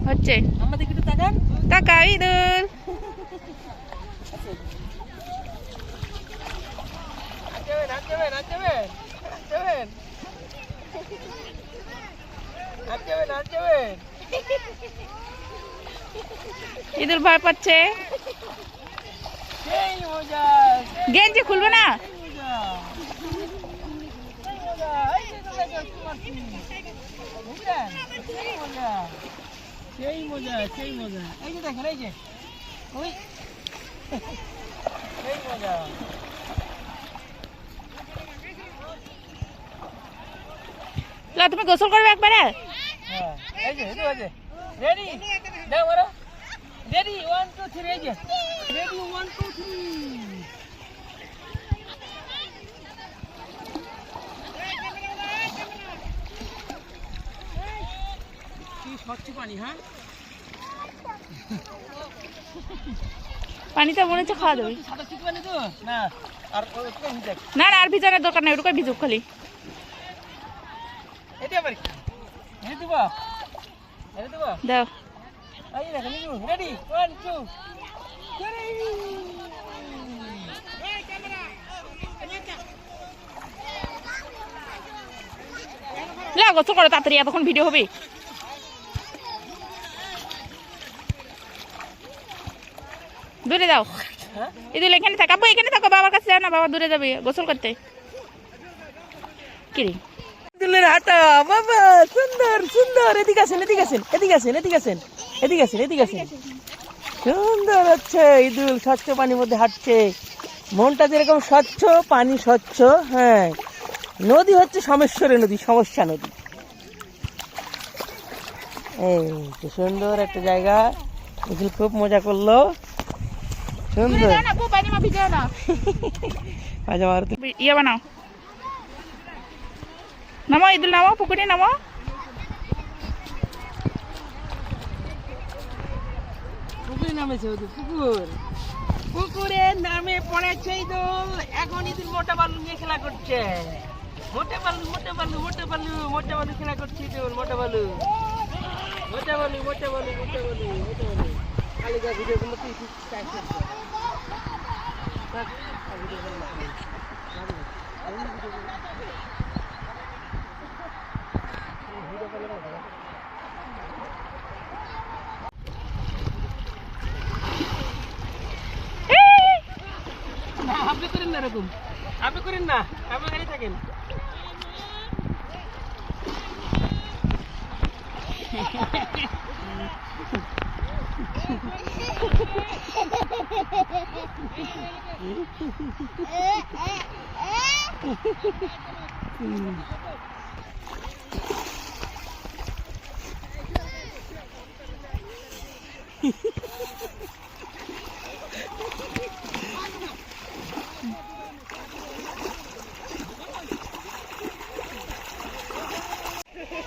হচ্ছে আমাদের একটু তাকান। তাকা ইদুল। ইদুল ভয় পাচ্ছে। গেঞ্জি খুলবে না। সেই মজা সেই মজা। এই যে দেখেন এই যে ওই সেই মজা। লা তুমি গোসল করবে একবারে। হ্যাঁ এই যে এই যে রেডি দাও বড় রেডি 1 2 3 এই যে রেডি 1 2 3। কি স্বচ্ছ পানি। হ্যাঁ পানিটা মনে হচ্ছে খাওয়া দেবে। সাদা ঠিক পানি তো না আর ওটা ভিজে না না আর ভিজানোর দরকার নেই, ওটুকু ভিজুক খালি। এটা আবার কি এই দিব এই দিব দাও। এই দেখেন রেডি 1 2 লা গোসল করো তাড়াতাড়ি, এতক্ষণ ভিডিও হবে। দূরে যাও। হ্যাঁ ইদুল এখানে থাক, আব্বু এখানে থাকো, বাবার কাছে যাও না, বাবা দূরে যাবে গোসল করতে। কি রে ইদুলের হাঁটা বাবা সুন্দর সুন্দর। এদিকে আসেন এদিকে আসেন এদিকে আসেন এদিকে আসেন এদিকে আসেন এদিকে আসেন। সুন্দর হচ্ছে ইদুল স্বচ্ছ পানির মধ্যে হাঁটছে। মনটা যেরকম স্বচ্ছ পানি স্বচ্ছ। হ্যাঁ নদী হচ্ছে সমেশ্বরী নদী, সমস্যা নদী। এই কি সুন্দর একটা জায়গা। ইদুল খুব মজা করলো। সুন্দর পাজামা ইয়ে বানাও। নামো ইদুল, নামো পুকুরে নামো। পুকুরে নামেছে ওদের পুকুর। পুকুরে নামে পড়েছে ইদুল। এখন ইদুল মোটা বালু নিয়ে খেলা করছে। মোটা বালু মোটা বালু মোটা বালু মোটা বালু খেলা করছে ইদুল। মোটা বালু মোটা বালু মোটা বালু মোটা বালু মোটা বালু। খালি যা ভিডিও গুলো তুই টাইপ করছিস। না আপনি করেন না এরকম, আপনি করেন না, আপনি এখানে থাকেন।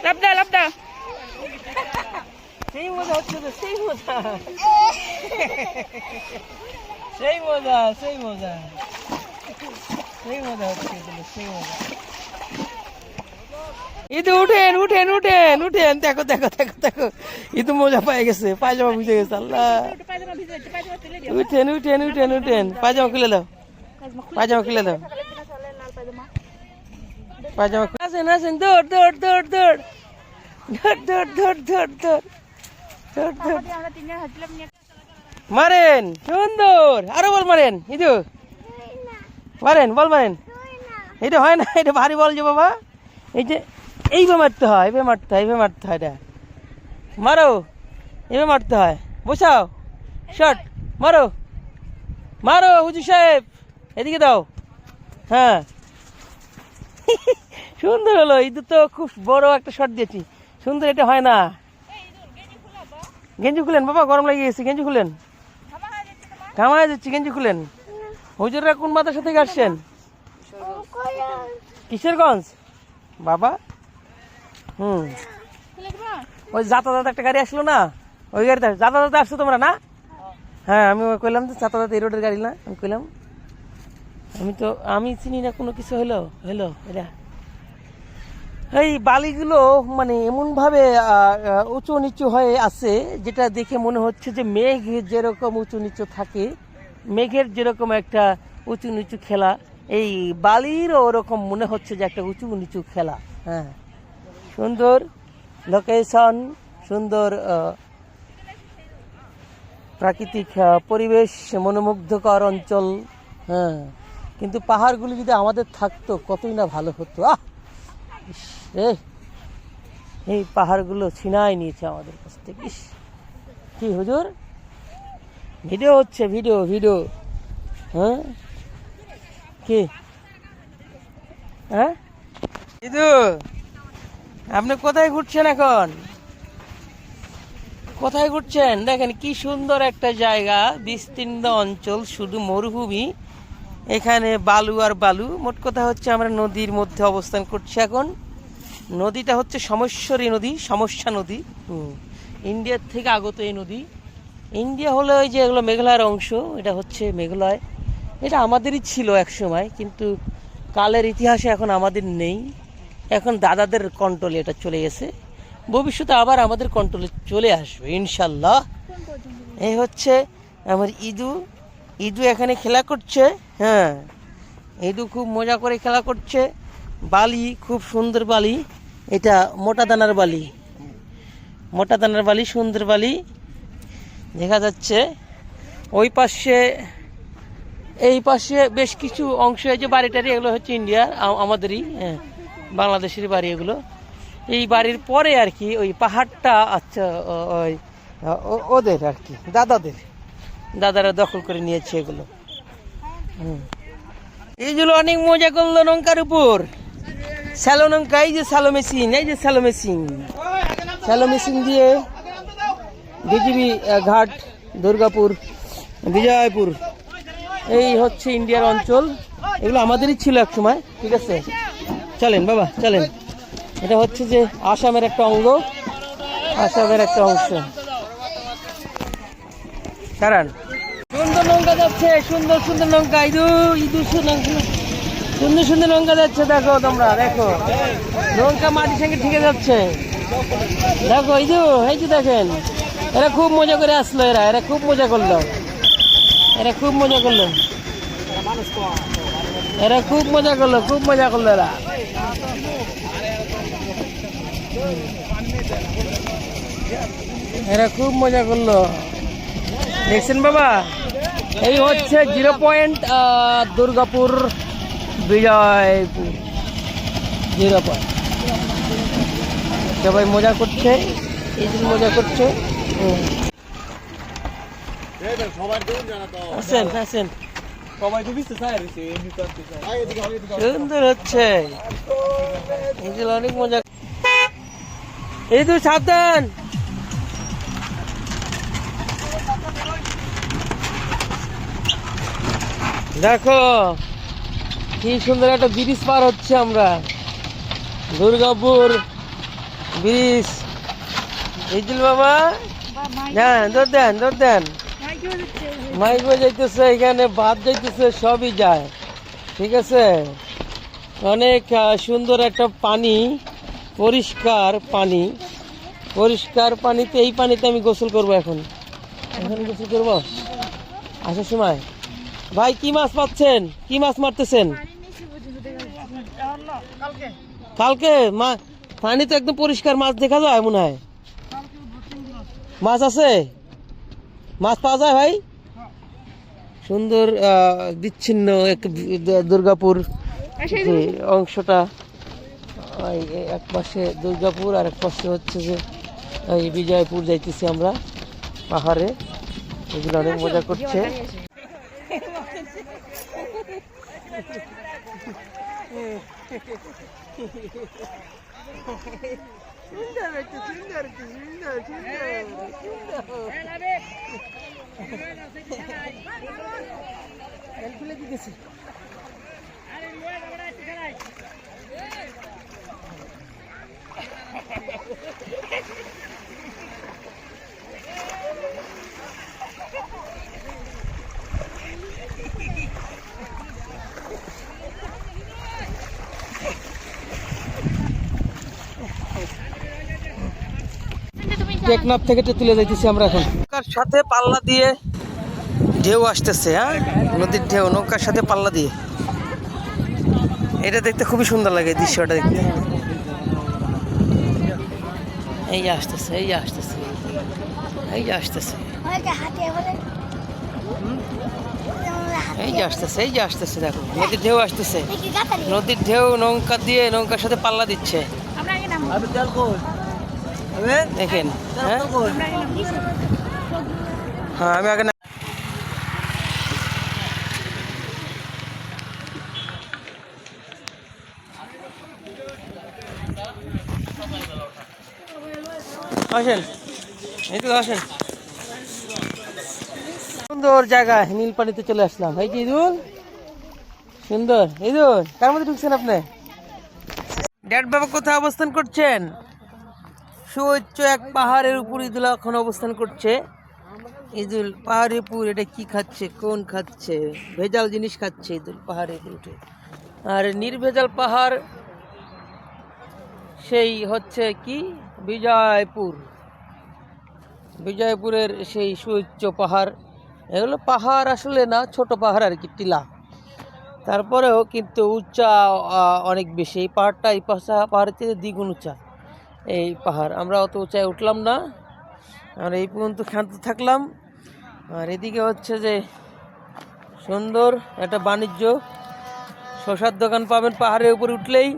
লাভ দাও লাভ দাও। সেই মজা হচ্ছে তো, সেই মজা সেই মজা সেই মজা সেই মজা হচ্ছে সেই মজা। ইদু উঠেন উঠেন উঠেন উঠেন। দেখো দেখো দেখো দেখো ইদু মজা পেয়ে গেছে, পায়জামা ভিজে গেছে। আল্লাহ উঠেন উঠেন উঠেন উঠেন। পায়জামা খুলে দাও, পায়জামা খুলে দাও, পায়জামা আসেন আসেন। দৌড় দৌড় দৌড় দৌড় দৌড় দৌড় দৌড় দৌড় দৌড় দৌড় দৌড়। মারেন সুন্দর, আরো বল মারেন ইদু, মারেন বল মারেন। এটা হয় না, এটা ভারী বল যে বাবা। এই যে এইভাবে মারতে হয়, এইভাবে মারতে হয়, এইভাবে মারতে হয়। এটা মারো, এইভাবে মারতে হয়। বসাও শট, মারো মারো। হুজুর সাহেব এদিকে দাও। হ্যাঁ সুন্দর হলো। ইদু তো খুব বড় একটা শট দিয়েছি। সুন্দর, এটা হয় না। গেঞ্জি খুলেন বাবা, গরম লাগিয়ে গেছে। গেঞ্জি খুলেন, ঘামা হয়ে যাচ্ছে। গেঞ্জি খুলেন। হুজুররা কোন মাদ্রাসা থেকে আসছেন? কিশোরগঞ্জ বাবা। ওই যাতায়াত একটা গাড়ি আসলো না, ওই গাড়িতে যাতায়াতে আসছো তোমরা না? হ্যাঁ আমি কইলাম যে যাতায়াত এই রোডের গাড়ি না। আমি কইলাম আমি চিনি না কোনো কিছু। হলো হলো এরা এই বালিগুলো মানে এমনভাবে উঁচু নিচু হয়ে আছে, যেটা দেখে মনে হচ্ছে যে মেঘ যেরকম উঁচু নিচু থাকে, মেঘের যেরকম একটা উঁচু নিচু খেলা, এই বালিরও ওরকম মনে হচ্ছে যে একটা উঁচু নিচু খেলা। হ্যাঁ, সুন্দর লোকেশন, সুন্দর প্রাকৃতিক পরিবেশ, মনোমুগ্ধকর অঞ্চল। হ্যাঁ, কিন্তু পাহাড়গুলি যদি আমাদের থাকতো কতই না ভালো হতো। ইস রে, এই পাহাড়গুলো ছিনাই নিয়েছে আমাদের কাছ থেকে। ইস, কি হুজুর, ভিডিও হচ্ছে, ভিডিও ভিডিও। হ্যাঁ, কি হ্যাঁ ইদু, আপনি কোথায় ঘুরছেন এখন? কোথায় ঘুরছেন? দেখেন কি সুন্দর একটা জায়গা, বিস্তীর্ণ অঞ্চল, শুধু মরুভূমি, এখানে বালু আর বালু। মোট কথা হচ্ছে আমরা নদীর মধ্যে অবস্থান করছি এখন। নদীটা হচ্ছে সমস্যারী নদী, সমস্যা নদী। ইন্ডিয়ার থেকে আগত এই নদী। ইন্ডিয়া হলো ওই যে এগুলো মেঘালয়ের অংশ, এটা হচ্ছে মেঘালয়। এটা আমাদেরই ছিল এক সময়, কিন্তু কালের ইতিহাসে এখন আমাদের নেই, এখন দাদাদের কন্ট্রোলে এটা চলে গেছে। ভবিষ্যতে আবার আমাদের কন্ট্রোলে চলে আসবে ইনশাল্লাহ। এই হচ্ছে আমার ইদু। ইদু এখানে খেলা করছে। হ্যাঁ, ইদু খুব মজা করে খেলা করছে। বালি খুব সুন্দর বালি, এটা মোটা দানার বালি, মোটা দানার বালি, সুন্দর বালি দেখা যাচ্ছে। ওই পাশে, এই পাশে বেশ কিছু অংশ, এই যে বাড়িটারি, এগুলো হচ্ছে ইন্ডিয়ার, আমাদেরই, হ্যাঁ, বাংলাদেশের বাড়ি এগুলো। এই বাড়ির পরে আর কি ওই পাহাড়টা, আচ্ছা ওই ওদের আর কি দাদারা দখল করে নিয়েছে এগুলো। এইগুলো অনেক মজা করলো নৌকার উপর, স্যালো নৌকা। এই যে স্যালো মেশিন, এই যে স্যালো মেশিন, স্যালো মেশিন দিয়ে বিজিবি ঘাট, দুর্গাপুর, বিজয়পুর, এই হচ্ছে ইন্ডিয়ার অঞ্চল। এগুলো আমাদেরই ছিল এক সময়। ঠিক আছে, চলেন বাবা চলেন। এটা হচ্ছে যে আসামের একটা অঙ্গ, আসামের একটা অংশ। কারণ সুন্দর নৌকা যাচ্ছে, সুন্দর সুন্দর নৌকা, ইদু ইদু সুন্দর সুন্দর নৌকা যাচ্ছে। দেখো তোমরা, দেখো নৌকা মাটির সঙ্গে ঠিক যাচ্ছে। দেখো ইদু, এই যে দেখেন, এরা খুব মজা করে আসলো, এরা খুব মজা করলো, এরা খুব মজা করলো, এরা খুব মজা করলো, খুব মজা করলো এরা। এরা খুব মজা করলো, দেখছেন বাবা। এই হচ্ছে 0 পয়েন্ট দুর্গাপুর, বিজয়পুর 0 পয়েন্ট। সবাই মজা করছে, এই দিন মজা করছে। আসেন আসেন, সুন্দর হচ্ছে, এই অনেক মজা। এই তুই সাবধান। দেখো কি সুন্দর একটা ব্রিজ পার হচ্ছে আমরা, দুর্গাপুর ব্রিজ। এই যে বাবা, হ্যাঁ দৌড় দেন, দৌড় দেন। মাইক যাইতেছে, এখানে বাদ যাইতেছে, সবই যায়। ঠিক আছে, অনেক সুন্দর একটা পানি, পরিষ্কার পানি, পরিষ্কার পানিতে, এই পানিতে আমি গোসল করবো এখন। এখন গোসল করবো আসার সময়। ভাই কি মাছ পাচ্ছেন, কি মাছ মারতেছেন? কালকে পানি তো একদম পরিষ্কার, মাছ দেখা যায় মনে হয়। মাছ আছে, মাছ পাওয়া যায় ভাই। সুন্দর বিচ্ছিন্ন এক দুর্গাপুর যে অংশটা, এক পাশে দুর্গাপুর আর এক পাশে হচ্ছে যে এই বিজয়পুর যাইতেছি আমরা পাহাড়ে। এগুলো অনেক মজা করছে। খুলে দিতেছি। টেকনাফ থেকে তুলে যাইতেছি আমরা এখন। নৌকার সাথে পাল্লা দিয়ে ঢেউ আসতেছে, হ্যাঁ, নদীর ঢেউ নৌকার সাথে পাল্লা দিয়ে। এটা দেখতে খুবই সুন্দর লাগে, দৃশ্যটা দেখতে। এই যে আসতেছে, এই যে আসতেছে, এই যে আসতেছে, এই যে আসতেছে, এই যে আসতেছে। দেখো নদীর ঢেউ আসতেছে, নদীর ঢেউ নৌকা দিয়ে নৌকার সাথে পাল্লা দিচ্ছে। দেখেন, হ্যাঁ হ্যাঁ আমি আগে আসেন, এইদিকে আসেন। সুন্দর জায়গায় নীল পানিতে চলে আসলাম। এই যে ইদুল, সুন্দর। ইদুল, কার মধ্যে ঢুকছেন আপনি? ড্যাড বাবা কোথায় অবস্থান করছেন? সুউচ্চ এক পাহাড়ের উপর ইদুল এখন অবস্থান করছে। ইদুল পাহাড়ের উপর এটা কি খাচ্ছে, কোন খাচ্ছে? ভেজাল জিনিস খাচ্ছে ইদুল পাহাড়ে উঠে। আর নির্ভেজাল পাহাড় সেই হচ্ছে কি বিজয়পুর, বিজয়পুরের সেই সুউচ্চ পাহাড়। এগুলো পাহাড় আসলে না, ছোট পাহাড় আর কি, টিলা। তারপরেও কিন্তু উচ্চা অনেক বেশি। এই পাহাড়টা এই পাহাড়ের থেকে দ্বিগুণ উঁচা এই পাহাড়। আমরা অত উঁচায় উঠলাম না, আমরা এই পর্যন্ত ক্ষান্ত থাকলাম। আর এদিকে হচ্ছে যে সুন্দর একটা বাণিজ্য, শসার দোকান পাবেন পাহাড়ের উপর উঠলেই।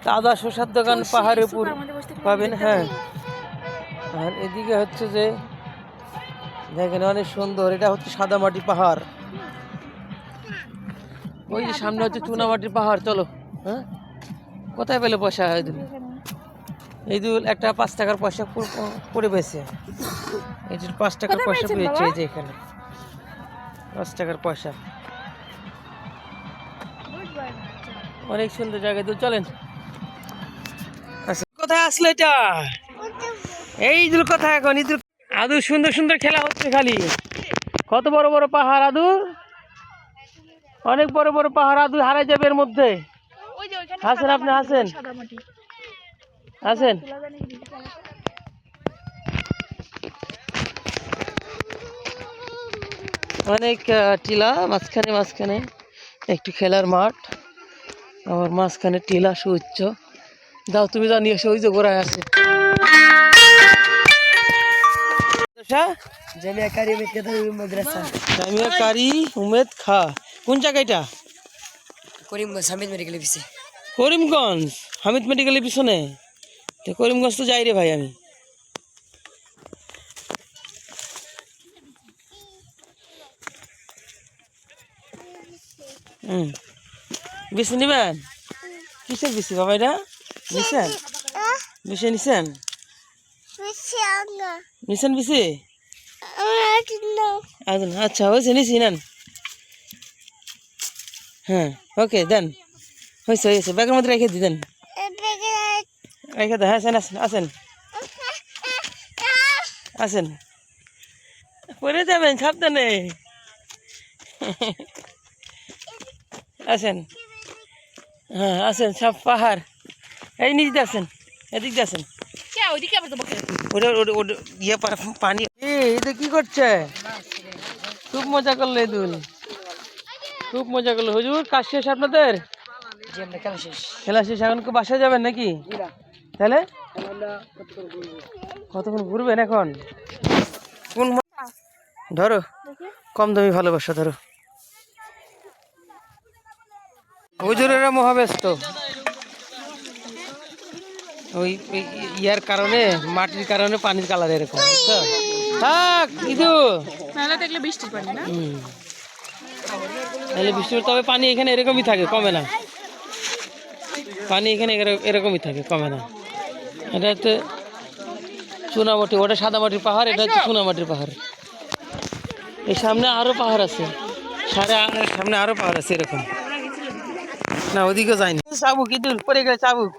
তাজা শসার দোকান পাহাড়ের উপর পাবেন, হ্যাঁ। আর এদিকে হচ্ছে যে দেখেন অনেক সুন্দর, এটা হচ্ছে সাদামাটি পাহাড়। ওই যে সামনে হচ্ছে চুনামাটির পাহাড়। চলো, হ্যাঁ, কোথায় পেলে পয়সা? ইদুল একটা 5 টাকার পয়সা পড়ে পেয়েছে। এই যে 5 টাকার পয়সা পেয়েছে, এই যে এখানে 5 টাকার পয়সা। অনেক সুন্দর জায়গা। ইদুল চলেন। আচ্ছা, কোথায় আসলে এটা? এই ইদুল কোথায় এখন? ইদুল আদু সুন্দর সুন্দর খেলা হচ্ছে খালি। কত বড় বড় পাহাড় আদু, অনেক বড় বড় পাহাড়। আদু হারাই যাবে এর মধ্যে। আসেন আপনি, আসেন আসেন। অনেক টিলা, মাঝখানে মাঝখানে একটু খেলার মাঠ, আবার মাঝখানে টিলা সুউচ্চ। দাও তুমি যা নিয়ে এসো, ওই যে গোড়ায় আছে। জামিয়া কারি উমেদ খা, কোন জায়গাটা? করিমগঞ্জ হামিদ মেডিকেলের পিছে। করিমগঞ্জ হামিদ মেডিকেলের পিছনে? তো করিমগঞ্জ তো যাই রে ভাই আমি। বেশি নিবেন? কিসের বেশি বাবা এটা? নিছেন বেশি? নিছেন নিছেন বেশি? আচ্ছা হয়েছে, নিছি নেন। হ্যাঁ ওকে দেন, হয়েছে হয়েছে। ব্যাগের মধ্যে রেখে দিই, দেন রেখে দেন। হ্যাঁ আসেন আসেন আসেন আসেন, পরে যাবেন সাবধানে। আসেন, হ্যাঁ আসেন। সব পাহাড় এই নিচ দিয়ে আসেন, এদিক দিয়ে আসেন। ইয়ে পানি। এটা কি করছে? খুব মজা করলো ইদুল, খুব মজা করলো। হুজুর কাজ শেষ আপনাদের? খেলা শেষ, এখন কি বাসায় যাবেন নাকি? তাহলে কতক্ষণ ঘুরবেন এখন? কোন ধরো কম দামি ভালোবাসা ধরো। হুজুরেরা মহাব্যস্ত, ওই ইয়ার কারণে, মাটির কারণে পানির কালার এরকম। থাক ইদু, দেখলে বৃষ্টির পানি না, তাহলে বৃষ্টির, তবে পানি এখানে এরকমই থাকে, কমে না। পানি এখানে এরকমই থাকে, কমে না। এটা হচ্ছে চুনামাটি, ওটা সাদামাটির পাহাড়, এটা হচ্ছে চুনামাটির পাহাড়। এই সামনে আরো পাহাড় আছে, সামনে আরো পাহাড় আছে এরকম। না ওদিকে যায়নি। চাবুক ইদুল পরে গেলে চাবুক।